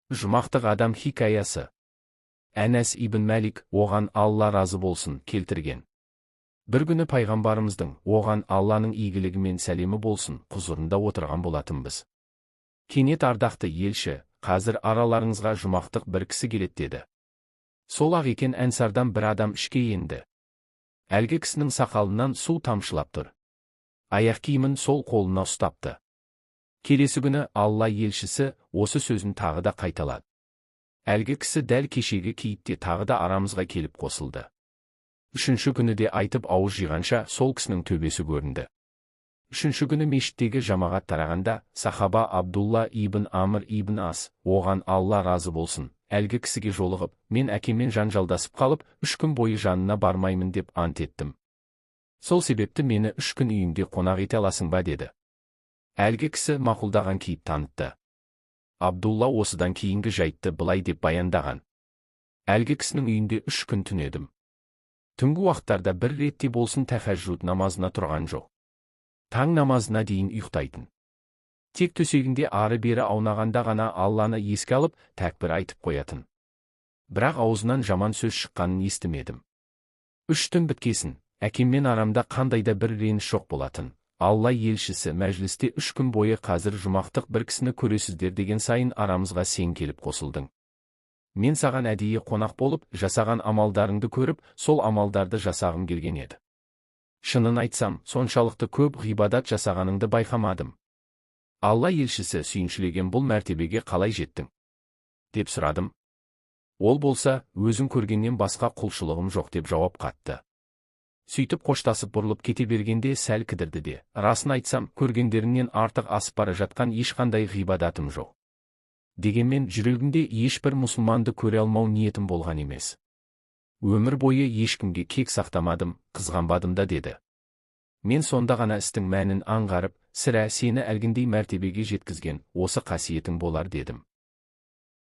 Жұмақтық адам хикаясы. Әнәс ибн Мәлик, оған Алла разы болсын, келтірген. Бір күні пайғамбарымыздың, оған Алланың игілігі мен сәлемі болсын, құзырында отырған болатынбыз. Кенет ардақты елші, қазір араларыңызға жұмақтық бір кісі келеді деді. Сол ақ екен, әнсардан бір адам ішке енді. Әлгі кісінің сақалынан су тамшылап тұр. Аяқ киімін сол қолына ұстапты. Келесі күні Алла елшісі осы сөзін тағы да қайталады. Әлгі кісі дәл кешегі кейіпте тағы да арамызға келіп қосылды. Үшінші күні де айтып ауыз жиғанша сол кісінің төбесі көрінді. Үшінші күні мешіттегі жамағат тарағанда, сахаба Абдулла ибн Амр ибн Ас, оған Алла разы болсын, әлгі кісіге жолығып, мен әкеммен жанжалдасып қалып, 3 күн бойы жанына бармаймын деп ант еттім. Сол себепті мені 3 күн үйіңде қонақ ете аласың ба деді. Әлгі кісі мақұлдаған кейіп танытты. Абдулла осыдан кейінгі жайтты былай деп баяндаған. Әлгі кісінің үйінде 3 күн түнедім. Түнгі уақыттарда бір ретте болсын тәһәжжүд намазына тұрған жоқ. Таң намазына дейін ұйықтайтын. Тек төсегінде ары-бері аунағанда ғана Алланы еске алып, тәкбір айтып қоятын. Бірақ аузынан жаман сөз шыққанын естімедім. 3 түн біткесін, әкеммен арамда қандайда бір реніш жоқ болатын. Алла елшісі мәжілісте 3 күн бойы қазір жұмақтық бір кісіні көресіздер деген сайын арамызға сен келіп қосылдың. Мен саған әдейі қонақ болып, жасаған амалдарыңды көріп, сол амалдарды жасағым келген еді. Шынын айтсам, соншалықты көп ғибадат жасағаныңды байқамадым. Алла елшісі сүйіншілеген бұл мәртебеге қалай жеттің? Деп сұрадым. Ол болса, өзің көргеннен басқа құлшылығым жоқ деп жауап қатты. Сөйтіп қоштасып бұрылып кете бергенде сәл кідірді де, расын айтсам, көргендеріңнен артық асып бара жатқан ешқандай ғибадатым жоқ. Дегенмен жүрегімде ешбір мұсылманды көре алмау ниетім болған емес. Өмір бойы ешкімге кек сақтамадым, қызғанбадым да деді. Мен сонда ғана істің мәнін аңғарып, сірә сені әлгіндей мәртебеге жеткізген осы қасиетің болар дедім.